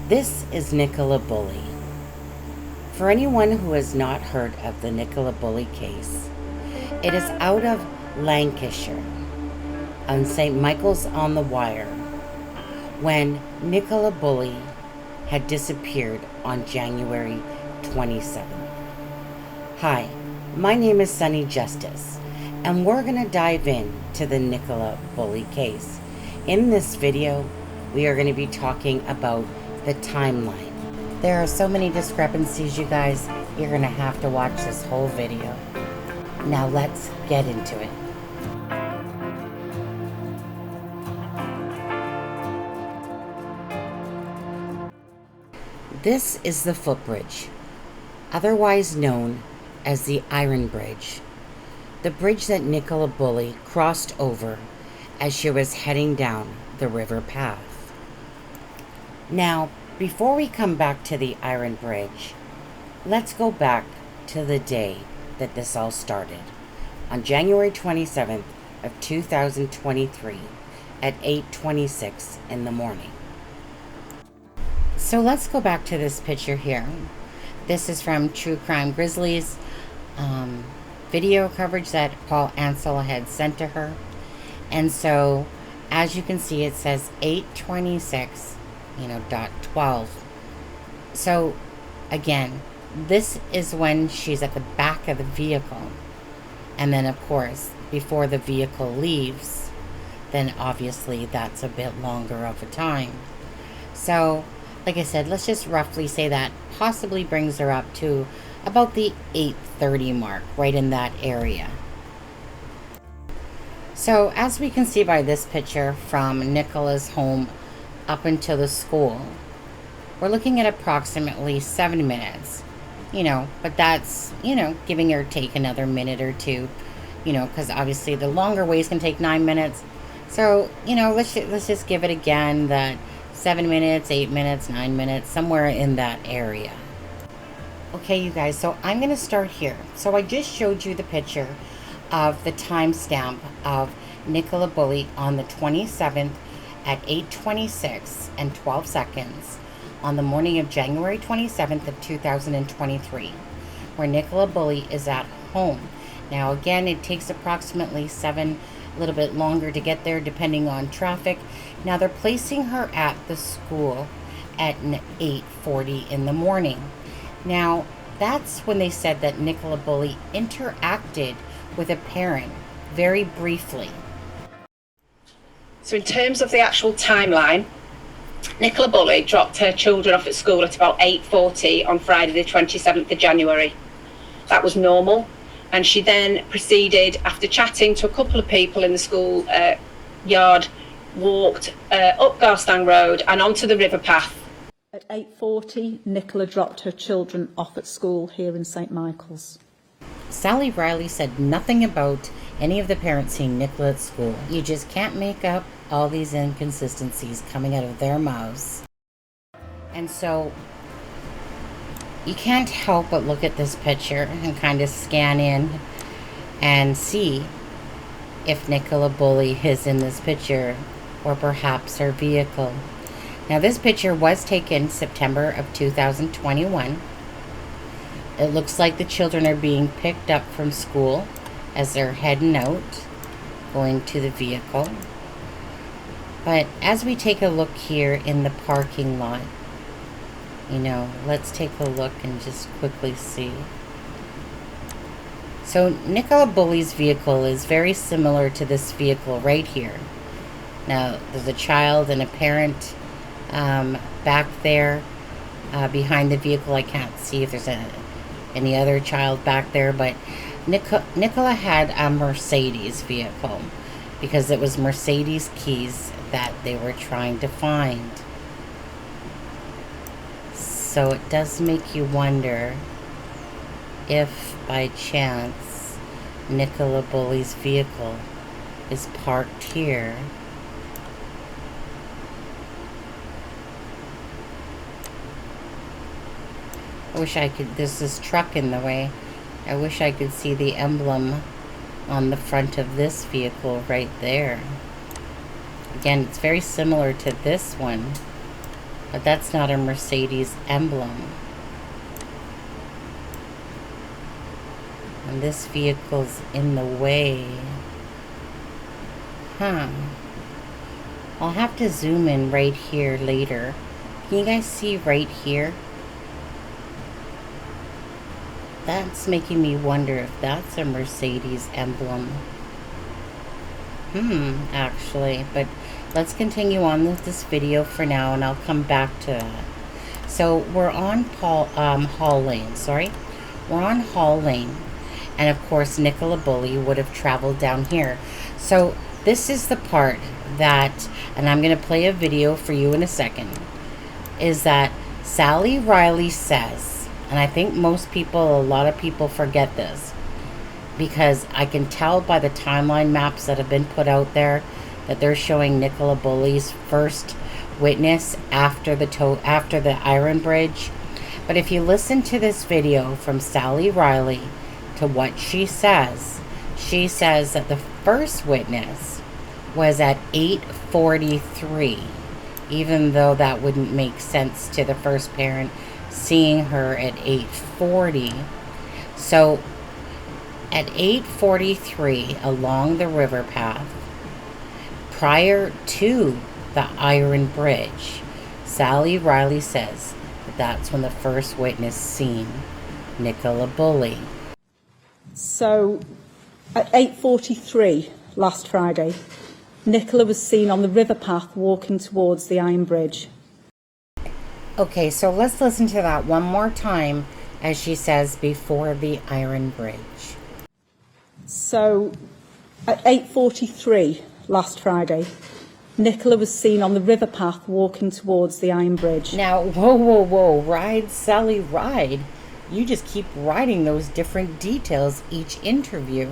This is Nicole Bulley. For anyone who has not heard of the Nicole Bulley case, it is out of Lancashire on St. Michael's on the Wire when Nicole Bulley had disappeared on January 27th. Hi, my name is Sunny Justice, and we're going to dive in to the Nicole Bulley case. In this video, we are going to be talking about the timeline. There are so many discrepancies, you guys. You're going to have to watch this whole video. Now let's get into it. This is the footbridge, otherwise known as the Iron Bridge, the bridge that Nicole Bulley crossed over as she was heading down the river path. Now, before we come back to the Iron Bridge, let's go back to the day that this all started, on January 27th of 2023 at 8:26 in the morning. So let's go back to this picture here. This is from True Crime Grizzlies video coverage that Paul Ansel had sent to her. And so, as you can see, it says 8:26, dot 12. So, again, this is when she's at the back of the vehicle. And then, of course, before the vehicle leaves, then obviously that's a bit longer of a time. So, like I said, let's just roughly say that possibly brings her up to about the 8:30 mark, right in that area. So, as we can see by this picture from Nicola's home up until the school, we're looking at approximately 7 minutes, but that's, giving or take another minute or two, because obviously the longer ways can take 9 minutes. So, let's just give it again that 7 minutes, 8 minutes, 9 minutes, somewhere in that area. Okay, you guys, so I'm going to start here. So I just showed you the picture of the timestamp of Nicole Bulley on the 27th at 8:26 and 12 seconds on the morning of January 27th of 2023, where Nicole Bulley is at home. Now, again, it takes approximately a little bit longer to get there depending on traffic. Now, they're placing her at the school at 8:40 in the morning. Now, that's when they said that Nicole Bulley interacted with a parent very briefly. So in terms of the actual timeline, Nicole Bulley dropped her children off at school at about 8:40 on Friday the 27th of January. That was normal. And she then proceeded, after chatting to a couple of people in the school yard, walked up Garstang Road and onto the river path. At 8:40, Nicola dropped her children off at school here in St. Michael's. Sally Riley said nothing about any of the parents seeing Nicola at school. You just can't make up all these inconsistencies coming out of their mouths. And so you can't help but look at this picture and kind of scan in and see if Nicole Bulley is in this picture, or perhaps her vehicle. Now, this picture was taken September of 2021. It looks like the children are being picked up from school as they're heading out, going to the vehicle. But as we take a look here in the parking lot, let's take a look and just quickly see. So Nicole Bulley's vehicle is very similar to this vehicle right here. Now, there's a child and a parent back there behind the vehicle. I can't see if there's any other child back there, but Nicola had a Mercedes vehicle because it was Mercedes keys that they were trying to find. So it does make you wonder if by chance Nicole Bulley's vehicle is parked here. I wish I could, there's this truck in the way. I wish I could see the emblem on the front of this vehicle right there. Again, it's very similar to this one. But that's not a Mercedes emblem. And this vehicle's in the way. Huh. I'll have to zoom in right here later. Can you guys see right here? That's making me wonder if that's a Mercedes emblem. Actually, but let's continue on with this video for now, and I'll come back to that. So we're on Hall Lane, sorry. We're on Hall Lane, and of course Nicole Bulley would have traveled down here. So this is the part that, and I'm going to play a video for you in a second, is that Sally Riley says, and I think a lot of people forget this, because I can tell by the timeline maps that have been put out there that they're showing Nicole Bulley's first witness after the Iron Bridge. But if you listen to this video from Sally Riley to what she says that the first witness was at 8:43, even though that wouldn't make sense to the first parent seeing her at 8:40. So at 8:43 along the river path, prior to the Iron Bridge, Sally Riley says that that's when the first witness seen Nicole Bulley. So at 8:43 last Friday, Nicola was seen on the river path walking towards the Iron Bridge. Okay, so let's listen to that one more time as she says before the Iron Bridge. So at 8:43 last Friday, Nicola was seen on the river path walking towards the Iron Bridge. Now, whoa, ride, Sally, ride. You just keep writing those different details each interview.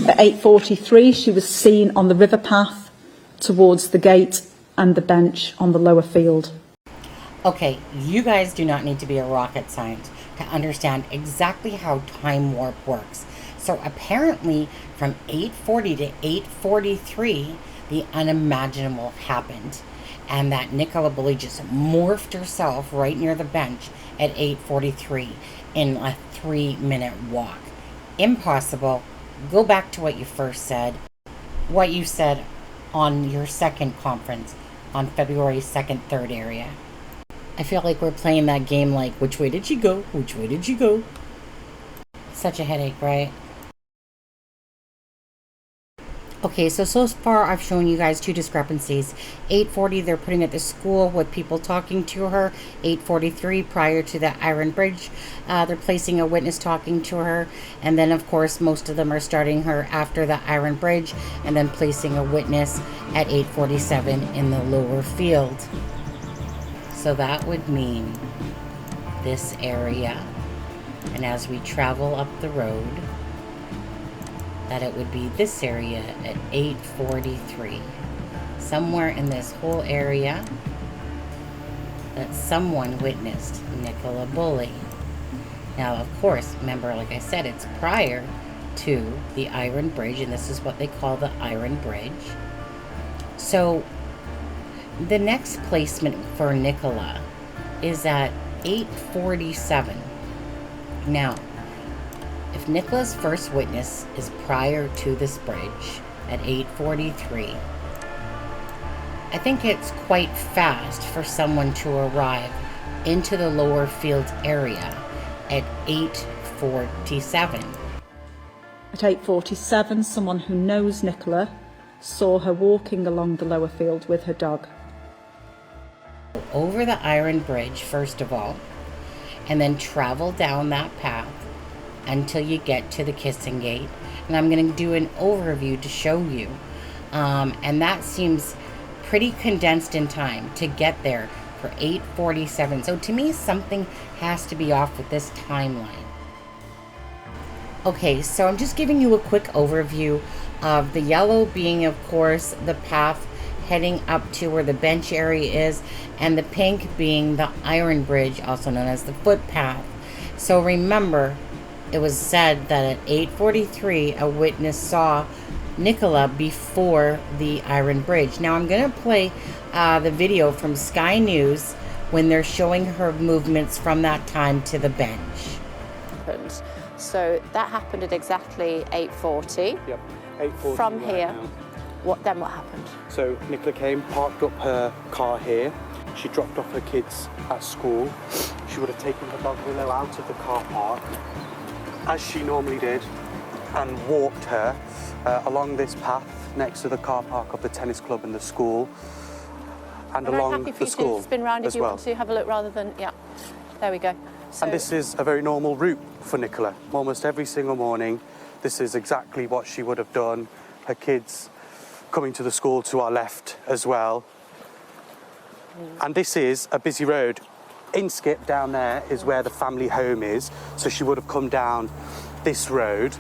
At 8:43, she was seen on the river path towards the gate and the bench on the lower field. Okay, you guys do not need to be a rocket scientist to understand exactly how time warp works. So apparently from 8:40 to 8:43, the unimaginable happened. And that Nicole Bulley just morphed herself right near the bench at 8:43 in a 3-minute walk. Impossible. Go back to what you first said. What you said on your second conference on February 2nd, 3rd area. I feel like we're playing that game like, which way did you go? Which way did you go? Such a headache, right? Okay, so far I've shown you guys two discrepancies. 8:40, they're putting at the school with people talking to her. 8:43, prior to the Iron Bridge, they're placing a witness talking to her. And then, of course, most of them are starting her after the Iron Bridge and then placing a witness at 8:47 in the lower field. So that would mean this area. And as we travel up the road, that it would be this area at 8:43. Somewhere in this whole area that someone witnessed Nicole Bulley. Now, of course, remember, like I said, it's prior to the Iron Bridge, and this is what they call the Iron Bridge. So the next placement for Nicola is at 8:47. Now, if Nicola's first witness is prior to this bridge at 8:43, I think it's quite fast for someone to arrive into the lower field area at 8:47. At 8:47, someone who knows Nicola saw her walking along the lower field with her dog. Over the Iron Bridge, first of all, and then travel down that path until you get to the Kissing Gate. And I'm going to do an overview to show you. And that seems pretty condensed in time to get there for 8:47. So to me, something has to be off with this timeline. Okay, so I'm just giving you a quick overview of the yellow being, of course, the path heading up to where the bench area is, and the pink being the Iron Bridge, also known as the footpath. So remember, it was said that at 8:43, a witness saw Nicola before the Iron Bridge. Now I'm going to play the video from Sky News when they're showing her movements from that time to the bench. So that happened at exactly 8:40. Yep, 8:40. From right here, now. what happened? So Nicola came, parked up her car here. She dropped off her kids at school. She would have taken her dog Willow out of the car park, as she normally did, and walked her along this path next to the car park of the tennis club and the school, and I'm along very happy for the you school to spin round if as you well. want to have a look rather than, yeah, there we go. So, And this is a very normal route for Nicola. Almost every single morning, this is exactly what she would have done. Her kids coming to the school to our left as well. And this is a busy road. In Skip down there is where the family home is. So she would have come down this road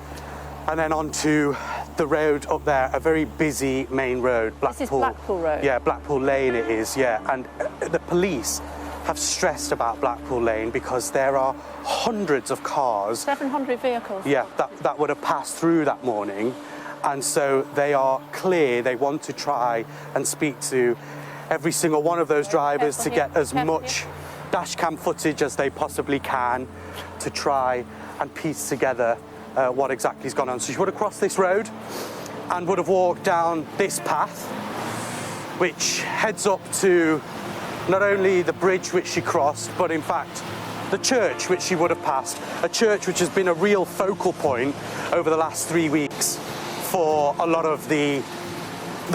and then onto the road up there, a very busy main road. This is Blackpool Road? Yeah, Blackpool Lane it is, yeah. And the police have stressed about Blackpool Lane because there are hundreds of cars. 700 vehicles. Yeah, that would have passed through that morning. And so they are clear, they want to try and speak to every single one of those drivers to get as much dash cam footage as they possibly can to try and piece together what exactly has gone on. So she would have crossed this road and would have walked down this path, which heads up to not only the bridge which she crossed, but in fact the church which she would have passed, a church which has been a real focal point over the last 3 weeks for a lot of the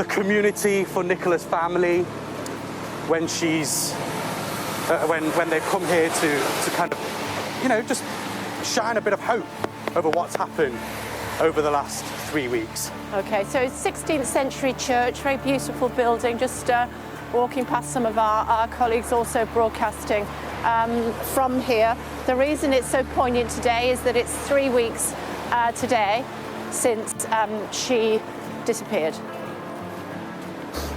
community, for Nicola's family, when she's when they've come here to kind of, you know, just shine a bit of hope over what's happened over the last 3 weeks. Okay, so 16th century church, very beautiful building, just walking past some of our colleagues also broadcasting from here. The reason it's so poignant today is that it's 3 weeks today since she disappeared.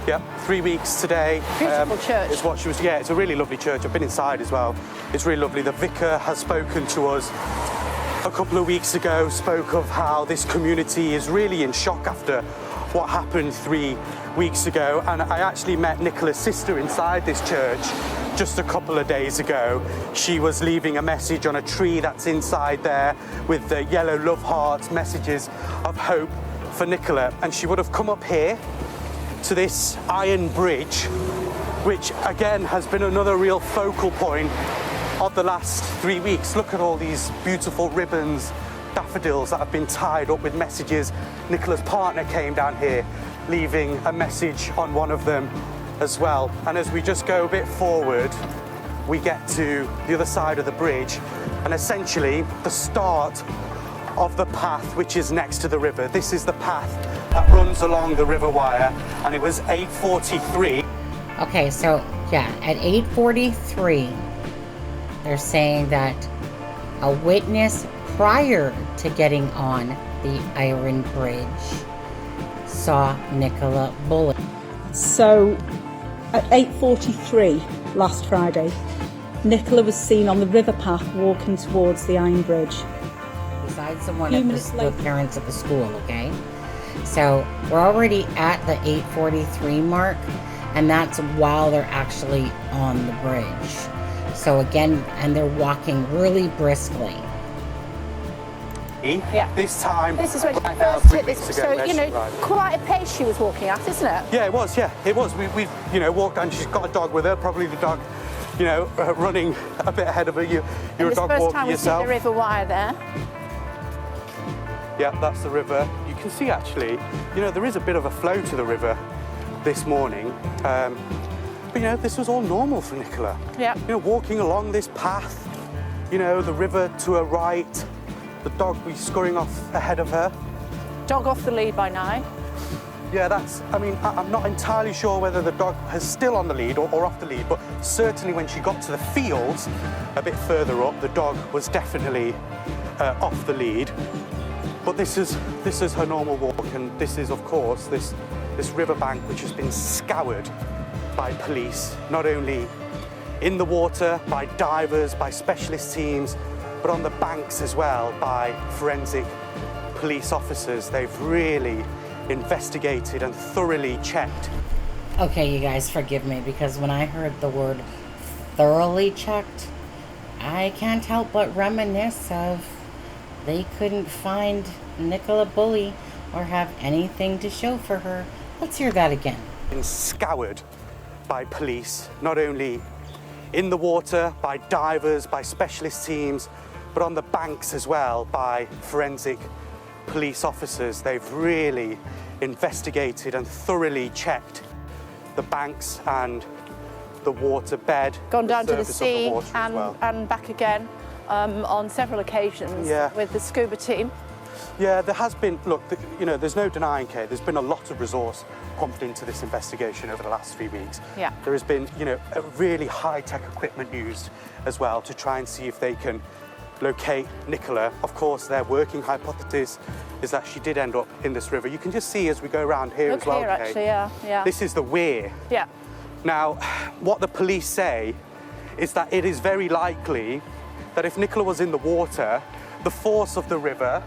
Yep, 3 weeks today. Beautiful church. Is what she was. Yeah, it's a really lovely church. I've been inside as well. It's really lovely. The vicar has spoken to us a couple of weeks ago, spoke of how this community is really in shock after what happened 3 weeks ago. And I actually met Nicola's sister inside this church just a couple of days ago. She was leaving a message on a tree that's inside there with the yellow love hearts, messages of hope for Nicola. And she would have come up here to this iron bridge, which again has been another real focal point of the last 3 weeks. Look at all these beautiful ribbons, daffodils that have been tied up with messages. Nicola's partner came down here, leaving a message on one of them as well. And as we just go a bit forward, we get to the other side of the bridge, and essentially the start of the path which is next to the river. This is the path that runs along the river wire, and it was 8:43. Okay, so yeah, at 8:43, they're saying that a witness prior to getting on the Iron Bridge saw Nicole Bulley. So at 8:43 last Friday, Nicola was seen on the river path walking towards the Iron Bridge. Besides the one Few at minutes the later. parents at the school, okay? So we're already at the 8:43 mark, and that's while they're actually on the bridge. So again, and they're walking really briskly. Yeah. This time, This is when she right now, first 3 hit this, weeks ago, so, where you she know, arrived. quite a pace she was walking at, isn't it? Yeah, it was. Yeah, it was. We you know, walked, and she's got a dog with her. Probably the dog, you know, running a bit ahead of her. You're And a this dog first walking time we've seen yourself. the river wire there. Yeah, that's the river. You can see actually, you know, there is a bit of a flow to the river this morning. But you know, this was all normal for Nicola. Yeah. You know, walking along this path, you know, the river to her right, the dog was scurrying off ahead of her. Dog off the lead by now. Yeah, that's, I mean, I'm not entirely sure whether the dog is still on the lead or off the lead, but certainly when she got to the fields a bit further up, the dog was definitely off the lead. But this is her normal walk, and this is, of course, this riverbank which has been scoured by police, not only in the water, by divers, by specialist teams, but on the banks as well by forensic police officers. They've really investigated and thoroughly checked. Okay, you guys, forgive me, because when I heard the word thoroughly checked, I can't help but reminisce of they couldn't find Nicole Bulley or have anything to show for her. Let's hear that again. Been scoured by police, not only in the water, by divers, by specialist teams, but on the banks as well by forensic police officers. They've really investigated and thoroughly checked the banks and the water bed. Gone down to the surface of sea water as well. and back again on several occasions with the scuba team. Yeah, there has been, look, there's no denying, Kate, there's been a lot of resource pumped into this investigation over the last few weeks. Yeah. There has been, a really high-tech equipment used as well to try and see if they can locate Nicola. Of course, their working hypothesis is that she did end up in this river. You can just see as we go around here as well, Here, Kate. actually, yeah. This is the weir. Yeah. Now, what the police say is that it is very likely that if Nicola was in the water, the force of the river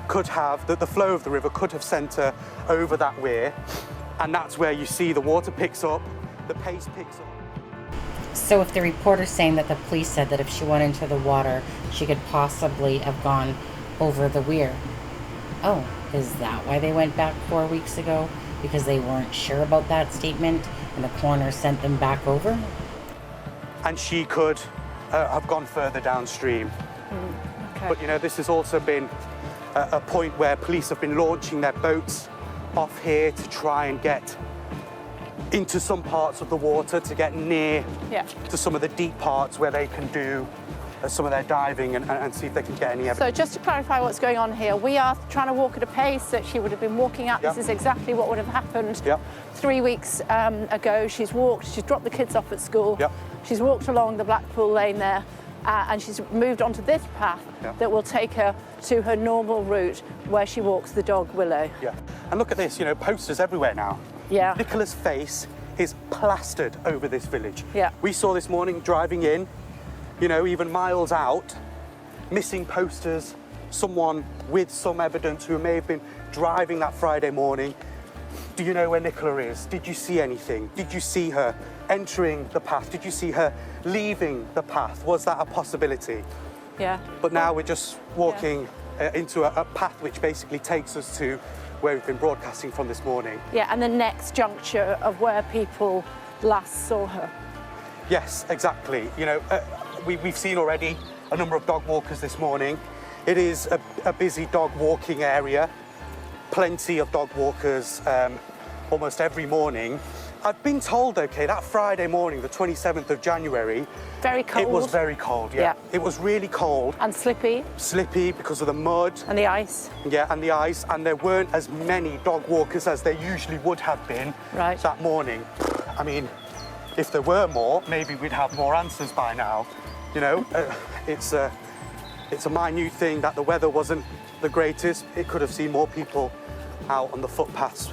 could have, the flow of the river could have sent her over that weir, and that's where you see the water picks up, the pace picks up. So if the reporter's saying that the police said that if she went into the water, she could possibly have gone over the weir. Oh, is that why they went back 4 weeks ago? Because they weren't sure about that statement and the coroner sent them back over? And she could have gone further downstream. Okay. But this has also been a point where police have been launching their boats off here to try and get into some parts of the water, to get near to some of the deep parts where they can do some of their diving and see if they can get any evidence. So just to clarify what's going on here, we are trying to walk at a pace that she would have been walking at. Yep. This is exactly what would have happened Yep. 3 weeks ago. She's dropped the kids off at school. Yep. She's walked along the Blackpool lane there and she's moved onto this path that will take her to her normal route where she walks the dog Willow. Yeah. And look at this, posters everywhere now. Yeah. Nicola's face is plastered over this village. Yeah. We saw this morning driving in, even miles out, missing posters, someone with some evidence who may have been driving that Friday morning. Do you know where Nicola is? Did you see anything? Did you see her entering the path? Did you see her leaving the path? Was that a possibility? Yeah. But now we're just walking into a path which basically takes us to where we've been broadcasting from this morning. Yeah, and the next juncture of where people last saw her. Yes, exactly. We've seen already a number of dog walkers this morning. It is a busy dog walking area. Plenty of dog walkers almost every morning. I've been told, okay, that Friday morning, the 27th of January, Very cold. it was very cold, yeah. It was really cold. And slippy. Slippy because of the mud. And the ice. Yeah, and the ice, and there weren't as many dog walkers as there usually would have been that morning. I mean, if there were more, maybe we'd have more answers by now. It's a minute thing that the weather wasn't the greatest. It could have seen more people out on the footpaths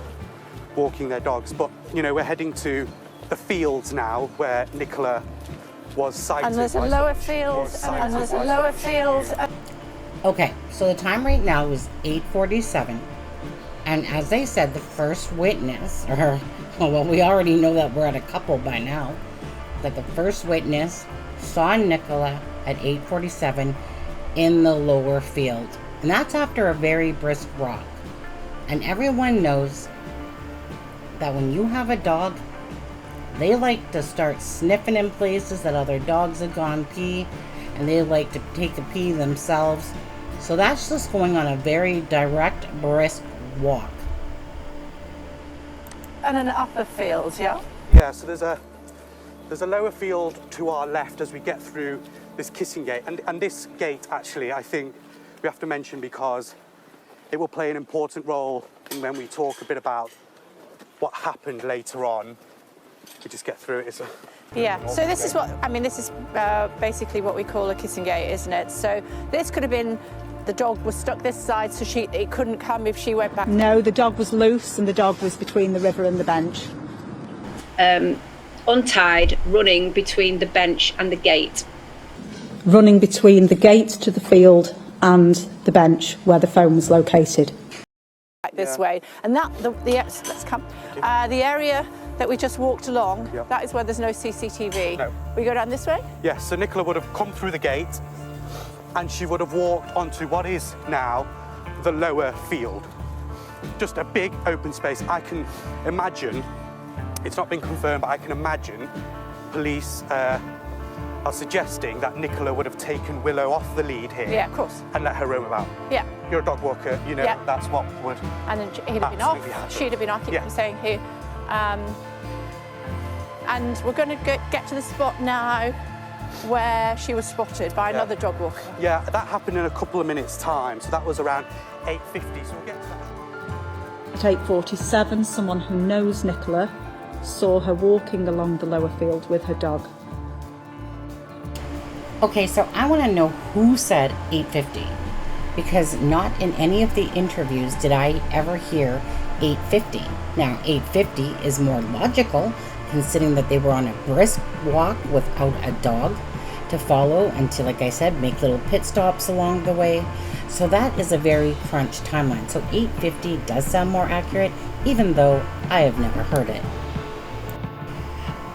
walking their dogs. But, we're heading to the fields now where Nicola was sighted. And there's a lower field, and there's a lower field. Okay, so the time right now is 8:47. And as they said, the first witness, we already know that we're at a couple by now, that the first witness saw Nicola at 8:47 in the lower field. And that's after a very brisk walk. And everyone knows that when you have a dog, they like to start sniffing in places that other dogs have gone pee, and they like to take a pee themselves. So that's just going on a very direct, brisk walk. And an upper field, yeah? Yeah, so there's a lower field to our left as we get through this kissing gate. And this gate, actually, I think we have to mention because it will play an important role in when we talk a bit about what happened later on. We just get through it. So this is basically what we call a kissing gate, isn't it? So this could have been, the dog was stuck this side, so it couldn't come if she went back. No, the dog was loose and the dog was between the river and the bench. Untied, running between the bench and the gate. Running between the gate to the field and the bench where the phone was located. this way, and that let's come. The area that we just walked along, that is where there's no CCTV. No. We go down this way? Yes, so Nicola would have come through the gate and she would have walked onto what is now the lower field. Just a big open space. I can imagine, it's not been confirmed, but I can imagine police are suggesting that Nicola would have taken Willow off the lead here. Yeah, of course. And let her roam about. Yeah. You're a dog walker, you know, Yeah. that's what would And then he'd have been off, absolutely happen. she'd have been off, keep Yeah. saying here. And we're going to get to the spot now where she was spotted by another dog walker. Yeah, that happened in a couple of minutes' time, so that was around 8:50, so we'll get to that. At 8:47, someone who knows Nicola saw her walking along the lower field with her dog. Okay, so I want to know who said 8:50, because not in any of the interviews did I ever hear 8:50. Now, 8:50 is more logical, considering that they were on a brisk walk without a dog to follow and to, like I said, make little pit stops along the way. So that is a very crunched timeline. So 8:50 does sound more accurate, even though I have never heard it.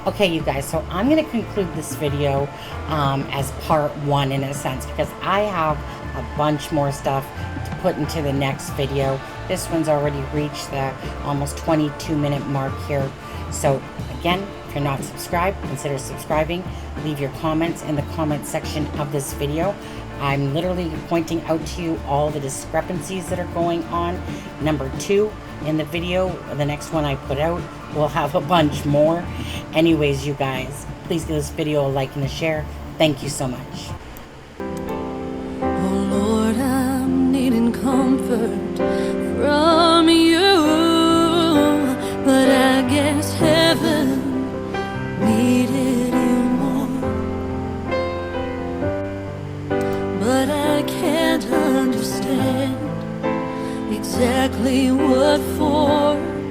Okay, you guys, so I'm going to conclude this video as part one in a sense, because I have a bunch more stuff to put into the next video. This one's already reached the almost 22-minute mark here. So again, if you're not subscribed, consider subscribing. Leave your comments in the comment section of this video. I'm literally pointing out to you all the discrepancies that are going on. Number 2 in the video, the next one I put out, will have a bunch more. Anyways, you guys, please give this video a like and a share. Thank you so much. Oh Lord, I'm needing comfort from you, but I guess heaven needed you more. But I can't understand exactly what for.